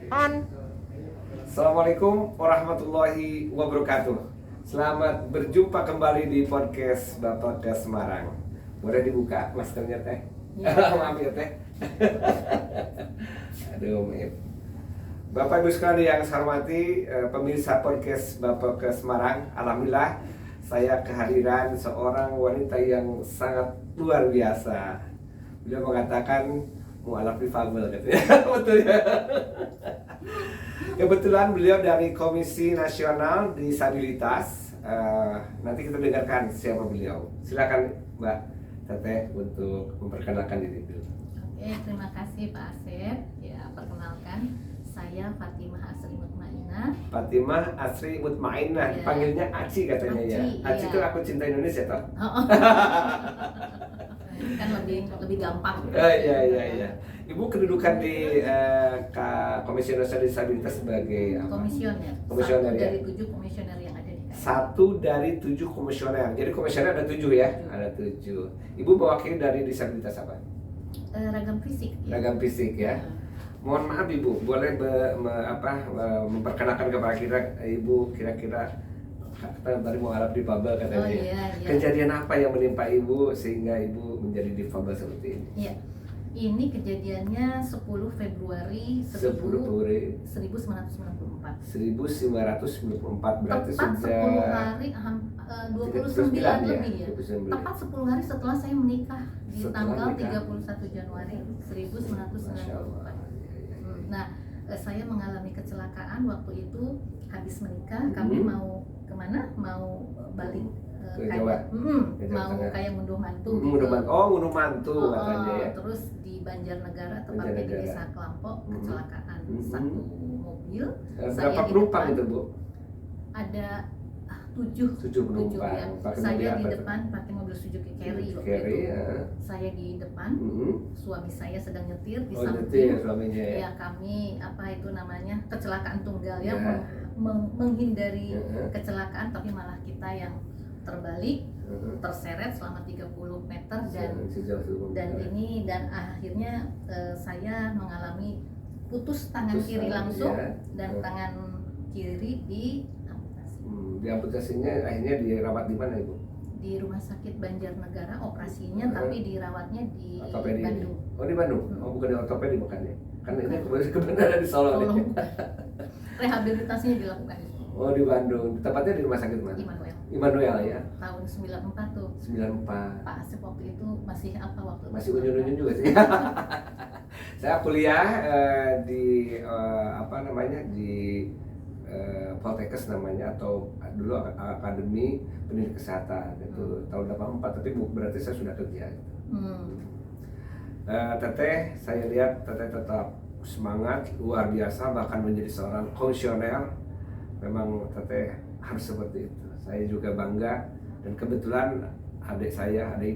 On. Assalamualaikum warahmatullahi wabarakatuh. Selamat berjumpa kembali di podcast Bapak ke Semarang. Boleh dibuka maskernya teh? Ya. Maaf ya teh. Aduh, maaf. Bapak Ibu sekalian yang saya hormati, pemirsa podcast Bapak ke Semarang, alhamdulillah saya kehadiran seorang wanita yang sangat luar biasa. Beliau mengatakan mualaf difabel katanya. Betul ya. Kebetulan beliau dari Komisi Nasional Disabilitas. Nanti kita dengarkan siapa beliau. Silakan Mbak Teteh untuk memperkenalkan diri dulu. Oke, terima kasih Pak Asep. Ya, perkenalkan saya Fatimah Asri Mutmainah. Fatimah Asri Mutmainah, Ya. dipanggilnya Aci katanya ya. Aci, Aci iya. itu aku cinta Indonesia toh. Kan lebih gampang. Iya. Ibu kedudukan di Komisi Nasional Disabilitas sebagai apa? Komisioner. Komisioner, Satu ya. dari 7 komisioner yang ada di KPI. Satu dari 7 komisioner. Jadi komisioner ada 7 ya? Ada 7. Ibu mewakili dari disabilitas apa? Ragam fisik. Ya. Ragam fisik ya. Mohon maaf Ibu, boleh memperkenalkan kepada kita Ibu kira-kira tadi mau Arab difabel katanya. Oh, iya. Kejadian apa yang menimpa Ibu sehingga Ibu menjadi difabel seperti ini? Iya. Ini kejadiannya 10 Februari 1994. 1994 berarti Tepat sudah 10 hari, 29 ya? lebih ya. 29. Tepat 10 hari setelah saya menikah di Setelah tanggal nikah. 31 Januari Masya Allah. 1994. Nah, saya mengalami kecelakaan waktu itu habis menikah. Kami mau kemana? Mau balik Ke Jawa? Ke Jawa mau Tengah. kayak ngunduh mantu Ngunduh mantu. Oh, ngunduh mantu katanya ya. Terus di Banjarnegara, tepatnya di Banjarnegara. Desa Kelampok, kecelakaan satu mobil. Berapa di penumpang depan. itu Bu? Ada 7 7 penumpang. ya. Pakai Saya mobil di apa itu? depan pakai mobil Suzuki Carry waktu Carry, itu. ya. Saya di depan, suami saya sedang nyetir di Oh, samping. nyetir suaminya ya. Ya, kami apa itu namanya kecelakaan tunggal ya, Ya. menghindari Ya. kecelakaan, tapi malah kita yang terbalik, terseret selama 30 meter dan ini dan akhirnya saya mengalami putus tangan Putus kiri tangan, langsung ya. dan tangan kiri di amputasi. Di amputasinya akhirnya dirawat di mana Ibu? Di Rumah Sakit Banjarnegara operasinya, tapi dirawatnya di Ortopedi. Bandung. Oh, di Bandung. Oh, bukan di ortopedi bukan ya? Kan ini kebenaran di Solo nih. Tolong. Rehabilitasinya dilakukan di Oh, di Bandung. Tepatnya di rumah sakit mana? Immanuel. Immanuel ya. Tahun 94 tuh. 94. Pak Asep waktu itu masih apa waktu itu? Masih unyu-unyu juga sih. Saya kuliah di Poltekkes namanya, atau dulu Akademi Pendidik Kesehatan itu tahun 84, tapi berarti saya sudah kerja gitu. Teteh, saya lihat Teteh tetap semangat luar biasa, bahkan menjadi seorang komisioner. Memang Teteh harus seperti itu. Saya juga bangga, dan kebetulan adik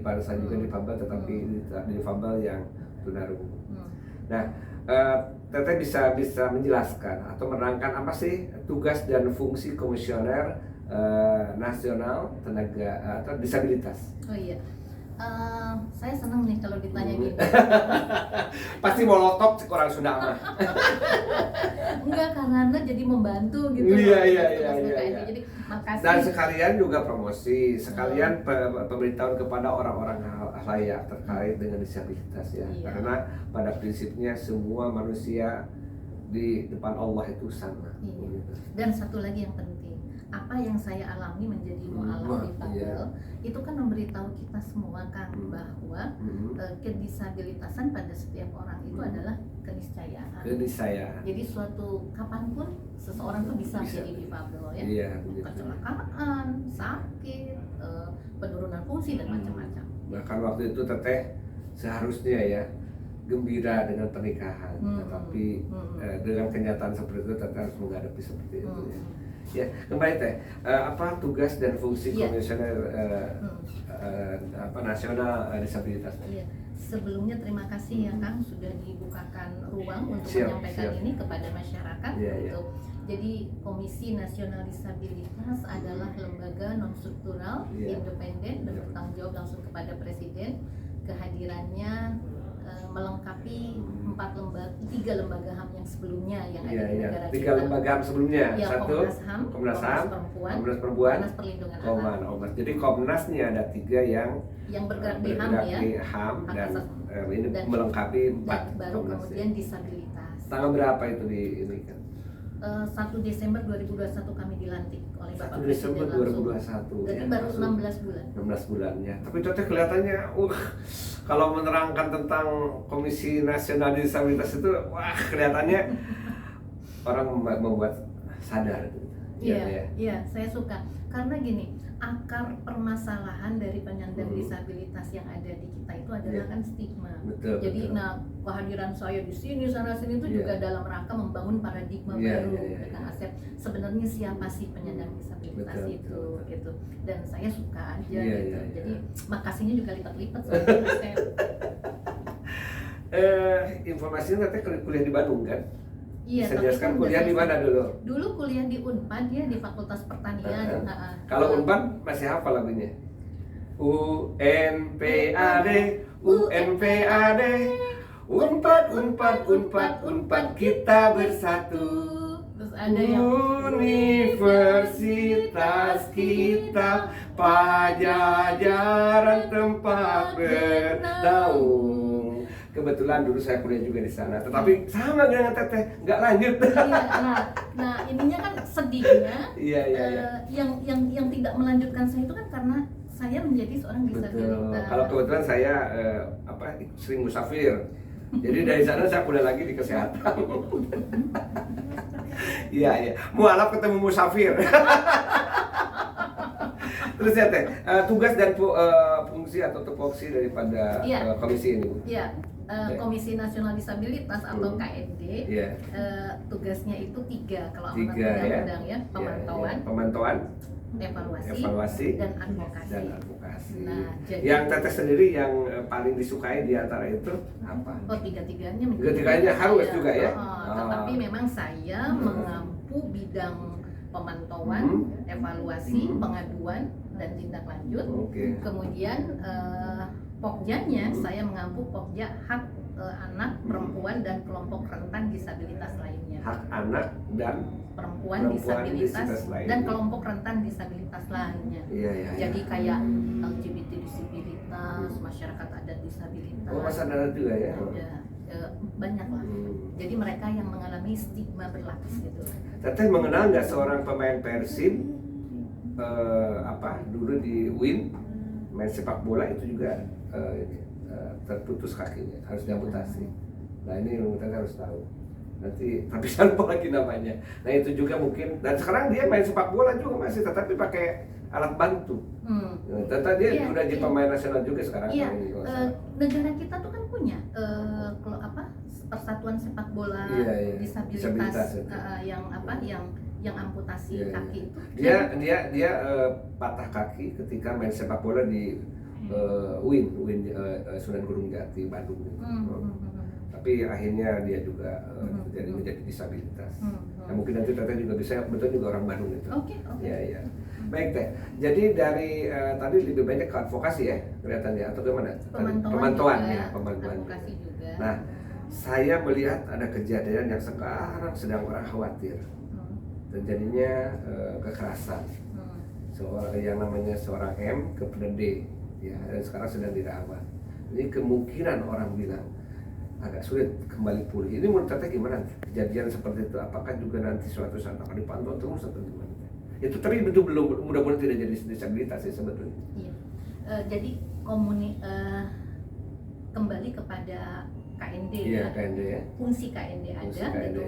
ipar saya juga difabel, tetapi difabel yang tunarungu. Nah, Teteh bisa menjelaskan atau menerangkan apa sih tugas dan fungsi komisioner nasional tenaga atau disabilitas? Oh iya. Saya senang nih kalau ditanya gitu. Pasti molotok orang Sunda mah. Enggak, karena jadi membantu gitu. Iya. Jadi makasih. Dan sekalian juga promosi, sekalian pemberitahuan kepada orang-orang halayak terkait dengan disabilitas ya. Iya. Karena pada prinsipnya semua manusia di depan Allah itu sama. Iya. Dan satu lagi yang penting, apa yang saya alami menjadi mualaf difabel, itu kan memberitahu kita semua kan bahwa kedisabilitasan pada setiap orang itu adalah keniscayaan. Jadi suatu kapanpun seseorang tuh bisa menjadi difabel ya. Iya, begitu. Kecelakaan, sakit, penurunan fungsi dan macam-macam. Bahkan waktu itu Teteh seharusnya ya gembira dengan pernikahan, tetapi dengan kenyataan seperti itu Teteh harus menghadapi seperti itu ya. Ya, kembali Teh, apa tugas dan fungsi komisioner nasional disabilitas? Iya. Sebelumnya terima kasih ya Kang sudah dibukakan ruang untuk menyampaikan ini kepada masyarakat. Iya. Jadi Komisi Nasional Disabilitas adalah lembaga non struktural, independen dan bertanggung jawab langsung kepada Presiden. Kehadirannya melengkapi 3 lembaga HAM yang sebelumnya yang ada di negara 3 kita. lembaga HAM sebelumnya. Ya, Satu Komnas HAM, Komnas Perempuan, Komnas Perlindungan Komnas. Anak. Jadi Komnas nih ada 3 yang bergerak di HAM ya. di HAM dan ini dan melengkapi 4 dan baru Komnas. kemudian disabilitas. Tanggal berapa itu di ini kan? 1 Desember 2021 kami dilantik oleh 1 Bapak Desember Presiden 2021 Jadi ya, baru langsung 16 bulan. 16 bulan ya. Tapi Teteh kelihatannya kalau menerangkan tentang Komisi Nasional Disabilitas itu kelihatannya orang membuat sadar gitu. Iya, saya suka. Karena gini, akar permasalahan dari penyandang disabilitas yang ada di kita itu adalah kan stigma. Jadi kehadiran saya di sini sana sini itu juga dalam rangka membangun paradigma baru dengan Asep. Sebenarnya siapa sih penyandang disabilitas itu gitu. Dan saya suka aja gitu. Jadi makasihnya juga lipat-lipat saya. Informasinya nanti kuliah di Bandung kan? Iya, saya jelaskan kuliah di mana dulu? Dulu kuliah di Unpad ya, di Fakultas Pertanian. Kalau Unpad masih hafal lagunya? UNPAD, UNPAD, Unpad, Unpad, Unpad, Unpad kita bersatu. Terus ada yang Universitas kita, Pajajaran tempat bernaung. Kebetulan dulu saya kuliah juga di sana, tetapi sama dengan Teteh, nggak lanjut. Nah ininya kan sedihnya, yang tidak melanjutkan saya itu kan karena saya menjadi seorang disabilitas. Kalau kebetulan saya sering musafir, jadi dari sana saya kuliah lagi di kesehatan. Iya, mualaf ketemu musafir. Terus ya Teh, tugas dan fungsi atau tupoksi daripada komisi ini, Bu? Iya. Komisi Nasional Disabilitas atau KND, tugasnya itu 3 kalau amanat undang-undang ya, pemantauan, evaluasi dan advokasi. Nah, yang Teteh sendiri yang paling disukai di antara itu apa? Tiga-tiganya harus juga ya. Tetapi memang saya mengampu bidang pemantauan, evaluasi, pengaduan dan tindak lanjut. Kemudian Pokjanya saya mengampu Pokja hak anak, perempuan dan kelompok rentan disabilitas lainnya. Hak anak dan perempuan disabilitas dan kelompok rentan disabilitas lainnya. Jadi kayak LGBT disabilitas, masyarakat adat disabilitas. Masyarakat juga ya. Banyak lah. Jadi mereka yang mengalami stigma berlapis gitu. Teteh mengenal nggak seorang pemain Persib dulu di UIN main sepak bola itu juga terputus kakinya, harus diamputasi. Nah ini kita harus tahu. Nanti tapi saya lupa lagi namanya. Nah itu juga mungkin, dan sekarang dia main sepak bola juga masih, tetapi pakai alat bantu. Ternyata dia udah jadi pemain nasional juga sekarang. Negara kita tuh kan punya persatuan sepak bola disabilitas yang amputasi kaki itu. Dia patah kaki ketika main sepak bola di UIN Sunan Gunung Jati Bandung. Tapi akhirnya dia juga menjadi disabilitas. Nah, mungkin nanti Teteh juga bisa, betul juga orang Bandung itu. Iya. Baik Teh. Jadi dari tadi lebih banyak ke advokasi ya kelihatannya, atau gimana? Pemantauan advokasi juga. Nah, saya melihat ada kejadian yang sekarang sedang orang khawatir. Terjadinya kekerasan. Yang namanya seorang M kepada D, ya, dan sekarang sedang dirawat. Ini kemungkinan orang bilang agak sulit kembali pulih. Ini menurut Teteh gimana? Kejadian seperti itu, apakah juga nanti suatu saat akan dipantau terus atau gimana? Itu tapi itu belum, mudah-mudahan tidak jadi disabilitas ya sebetulnya. Iya. Jadi kembali kepada KND, KND ya. Fungsi KND ada gitu,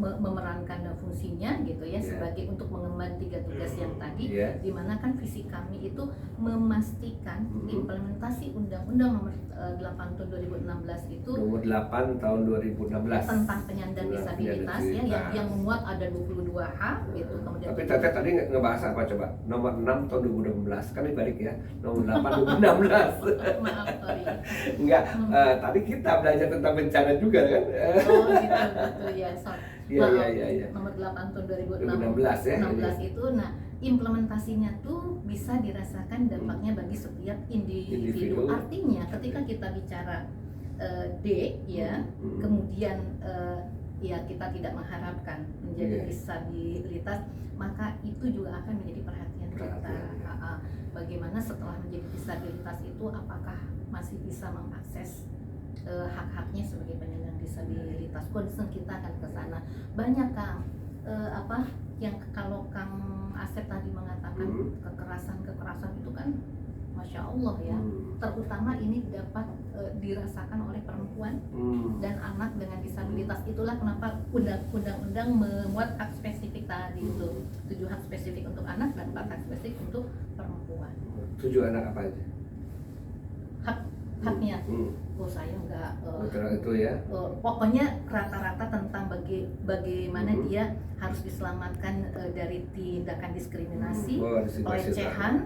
memerankan fungsinya gitu ya, sebagai untuk mengemban 3 tugas yang tadi, di mana kan visi kami itu memastikan implementasi Undang-Undang Nomor 8 Tahun 2016 itu Nomor 8 Tahun 2016 tentang penyandang disabilitas ya, yang memuat ada 22H gitu. Kemudian tapi Teteh tadi ngebahas apa coba? Nomor 6 Tahun 2016 kan dibalik ya, Nomor 8 2016. Maaf, sorry. Enggak, tadi kita belajar tentang bencana juga kan? Gitu ya, sorry. Iya. Nomor 8 tahun 2016 ya. 16 itu, nah implementasinya tuh bisa dirasakan dampaknya bagi setiap individu. Artinya ketika kita bicara D ya, kemudian ya kita tidak mengharapkan menjadi disabilitas, maka itu juga akan menjadi perhatian kita. Bagaimana setelah menjadi disabilitas itu, apakah masih bisa mengakses hak-haknya sebagai penyandang disabilitas? Concern kita akan ke sana. Banyak Kang, yang kalau Kang Asep tadi mengatakan kekerasan itu kan Masya Allah ya, terutama ini dapat dirasakan oleh perempuan dan anak dengan disabilitas. Itulah kenapa undang-undang memuat hak spesifik tadi itu, 7 hak spesifik untuk anak dan 4 hak spesifik untuk perempuan. 7 anak apa aja? Haknya, saya enggak itu ya. Pokoknya rata-rata tentang bagaimana dia harus diselamatkan dari tindakan diskriminasi, pelecehan,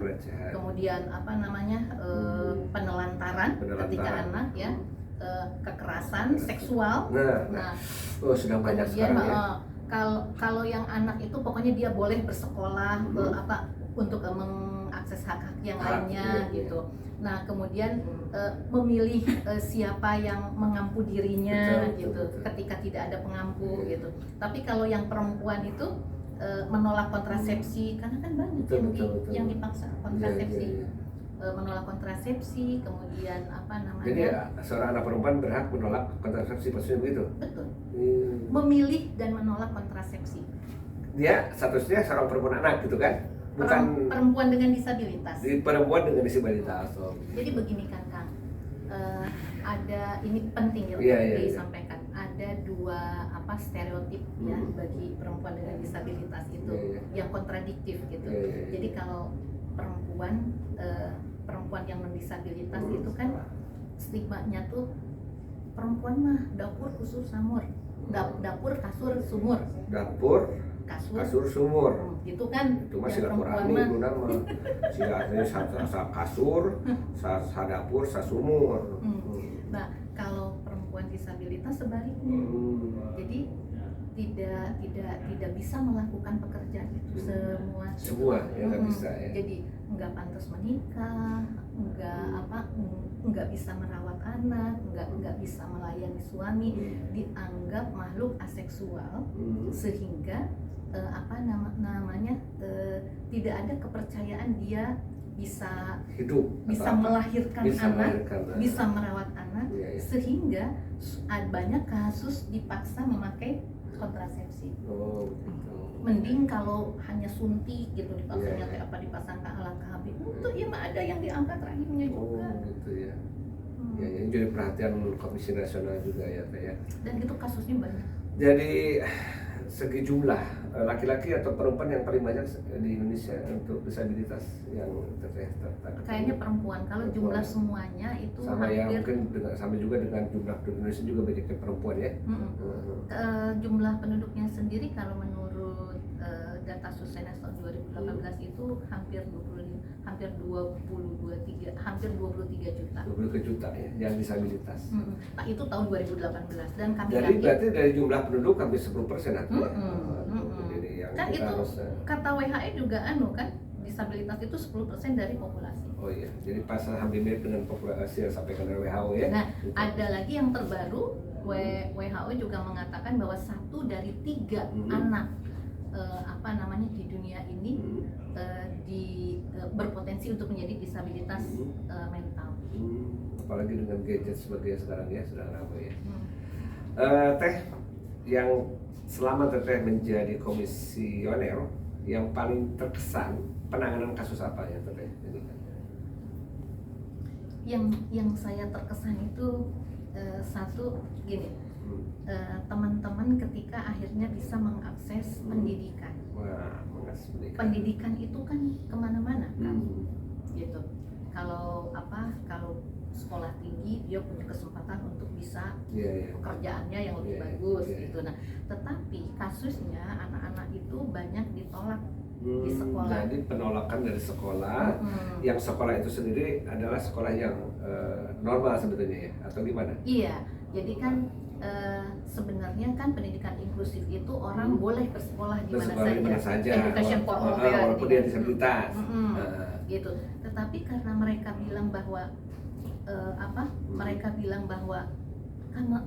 kemudian penelantaran ketika anak ya, kekerasan seksual. Sudah banyak kemudian sekarang ya. Kalau yang anak itu pokoknya dia boleh bersekolah untuk mengakses hak-hak yang lainnya gitu. Nah kemudian memilih siapa yang mengampu dirinya betul. Ketika tidak ada pengampu gitu. Tapi kalau yang perempuan itu menolak kontrasepsi, karena kan banyak yang dipaksa kontrasepsi. Menolak kontrasepsi, kemudian Jadi seorang anak perempuan berhak menolak kontrasepsi, maksudnya begitu? Betul. Memilih dan menolak kontrasepsi. Dia statusnya seorang perempuan anak gitu kan? Bukan perempuan dengan disabilitas. Perempuan dengan disabilitas. Jadi begini kan Kang, ada ini penting ya disampaikan. Ada 2 stereotip ya bagi perempuan dengan disabilitas itu yang kontradiktif gitu. Jadi kalau perempuan yang non-disabilitas itu kan stigmanya tuh perempuan mah dapur kusur samur, dapur kasur sumur. Dapur kasur sumur. Gitu kan. Itu masih dapur ani itu nama. Silatnya sa kasur, sa dapur, sa sumur. Nah, kalau perempuan disabilitas sebaliknya. Jadi tidak bisa melakukan pekerjaan itu semua ya nggak bisa ya. Jadi nggak pantas menikah, nggak bisa merawat anak, nggak bisa melayani suami, dianggap makhluk aseksual, sehingga tidak ada kepercayaan dia bisa hidup, bisa melahirkan anak, bisa merawat anak, sehingga banyak kasus dipaksa memakai kontrasepsi. Mending kalau hanya suntik gitu dipaksa dipasangkan alat KB, untuk ya mah ada yang diangkat rahimnya juga. Gitu ya. Ya, ini jadi perhatian Komisi Nasional juga ya, Teh ya. Dan itu kasusnya banyak. Jadi segi jumlah laki-laki atau perempuan yang paling banyak di Indonesia untuk disabilitas yang tercatat? Kayaknya perempuan. Kalau jumlah semuanya itu sama hampir, ya mungkin sama juga dengan jumlah penduduk Indonesia juga banyaknya perempuan ya. Jumlah penduduknya sendiri kalau menurut data Susenas tahun 2018 itu hampir 23 juta. 23 juta ya yang disabilitas. Nah, itu tahun 2018 dan kami jadi berarti dari jumlah penduduk hampir 10% artinya. Jadi yang kan itu kata WHO juga kan disabilitas itu 10% dari populasi. Oh iya, jadi pas hampir mirip dengan populasi yang disampaikan oleh WHO ya. Nah, ada lagi yang terbaru, WHO juga mengatakan bahwa 1 dari 3 anak di dunia ini berpotensi untuk menjadi disabilitas mental. Apalagi dengan gadget sebagai sekarang ya, sedang ramai ya. Teh, yang selama Teteh menjadi komisioner, yang paling terkesan penanganan kasus apa ya Teteh? Yang saya terkesan itu satu gini, teman-teman ketika akhirnya bisa mengakses pendidikan. Pendidikan itu kan kemana-mana kan, gitu. Kalau sekolah tinggi dia punya kesempatan untuk bisa pekerjaannya yang lebih bagus gitu. Nah, tetapi kasusnya anak-anak itu banyak ditolak di sekolah. Jadi penolakan dari sekolah, yang sekolah itu sendiri adalah sekolah yang normal sebetulnya ya, atau gimana? Iya, jadi kan sebenarnya kan pendidikan inklusif itu orang boleh bersekolah di mana saja. Education for all, walaupun dia disabilitas. Gitu. Tetapi karena mereka bilang bahwa karena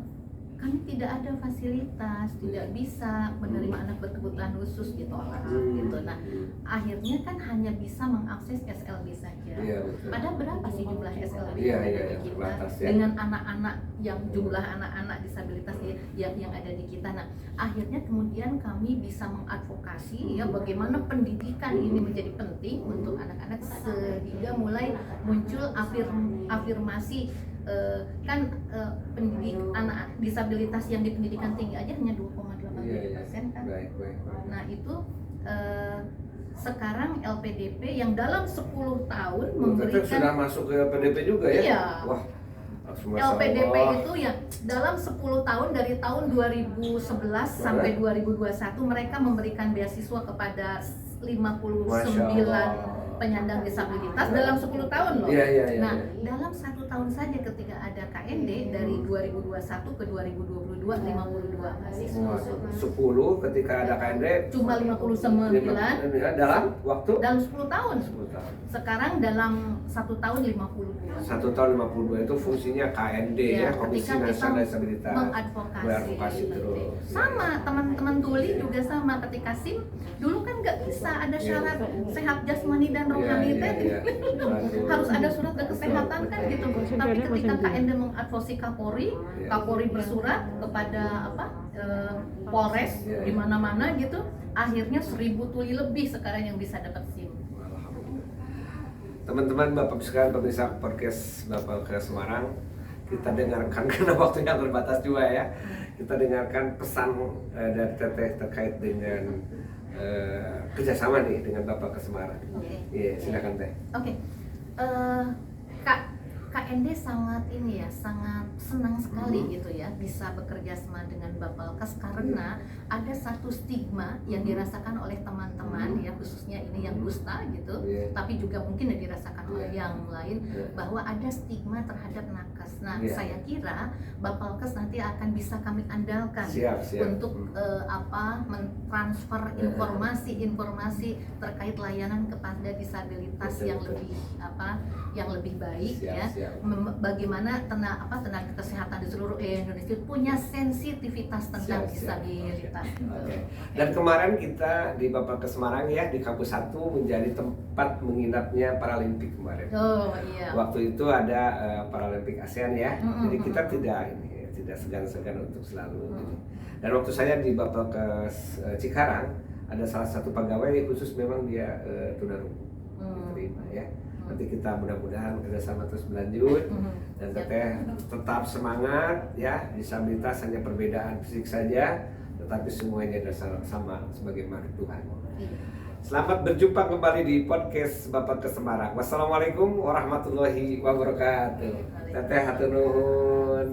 kami tidak ada fasilitas, tidak bisa menerima anak berkebutuhan khusus ditolak gitu. Nah, akhirnya kan hanya bisa mengakses SLB saja. Padahal berapa sih jumlah SLB yang ada di kita batas, ya. dengan anak-anak yang jumlah anak-anak disabilitas yang ada di kita. Nah, akhirnya kemudian kami bisa mengadvokasi ya bagaimana pendidikan ini menjadi penting untuk anak-anak sehingga mulai muncul afirmasi. Pendidik anak disabilitas yang di pendidikan tinggi aja hanya 2,8% kan. Nah itu sekarang LPDP yang dalam 10 tahun memberikan sudah masuk ke LPDP juga ya? Iya. Wah, LPDP itu ya dalam 10 tahun dari tahun 2011 sampai 2021 mereka memberikan beasiswa kepada 59 penyandang disabilitas dalam 10 tahun loh. Nah, dalam 1 tahun saja ketika ada KND dari 2021 ke 2022 52 mahasiswa. 10 ketika ada KND cuma 59 dalam waktu? Dalam 10 tahun. 10 tahun. Sekarang dalam 1 tahun 52. 1 tahun 52 itu fungsinya KND ya, Komisi Nasional Disabilitas. Mengadvokasi terus. Sama teman-teman tuli juga sama ketika SIM dulu kan nggak bisa ada syarat sehat jasmani dan rohani harus ada surat kesehatan kan gitu. Tapi ketika KND mengadvokasi Kapolri, Kapolri bersurat kepada Polres di mana-mana gitu, akhirnya 1000 tuli lebih sekarang yang bisa dapat SIM. Teman-teman, Bapak sekalian pemirsa podcast Bapak ke Semarang, kita dengarkan karena waktunya terbatas juga ya. Kita dengarkan pesan dari Teteh terkait dengan kerjasama nih dengan Bapak ke Semarang. Iya, silakan Teh. KND sangat sangat senang sekali gitu ya bisa bekerja sama dengan Bapalkes karena ada satu stigma yang dirasakan oleh teman-teman ya, khususnya ini yang kusta gitu, tapi juga mungkin yang dirasakan oleh yang lain bahwa ada stigma terhadap nakes. Nah, saya kira Bapalkes nanti akan bisa kami andalkan untuk mentransfer informasi terkait layanan kepada disabilitas yang lebih baik ya. Bagaimana tenaga kesehatan di seluruh Indonesia punya sensitivitas tentang disabilitas. Dan kemarin kita di Bapak ke Semarang ya, di kampus 1 menjadi tempat menginapnya Paralimpik kemarin. Waktu itu ada Paralimpik ASEAN ya. Jadi kita tidak segan-segan untuk selalu. Dan waktu saya di Bapak ke Cikarang ada salah satu pegawai khusus memang dia tunarungu diterima ya. Nanti kita mudah-mudahan kerjasama terus berlanjut dan Teteh tetap semangat ya. Disabilitas hanya perbedaan fisik saja, tetapi semuanya dasar sama sebagai makhluk Tuhan. Selamat berjumpa kembali di podcast Bapak ke Semarang. Wassalamualaikum warahmatullahi wabarakatuh. Teteh hatur nuhun.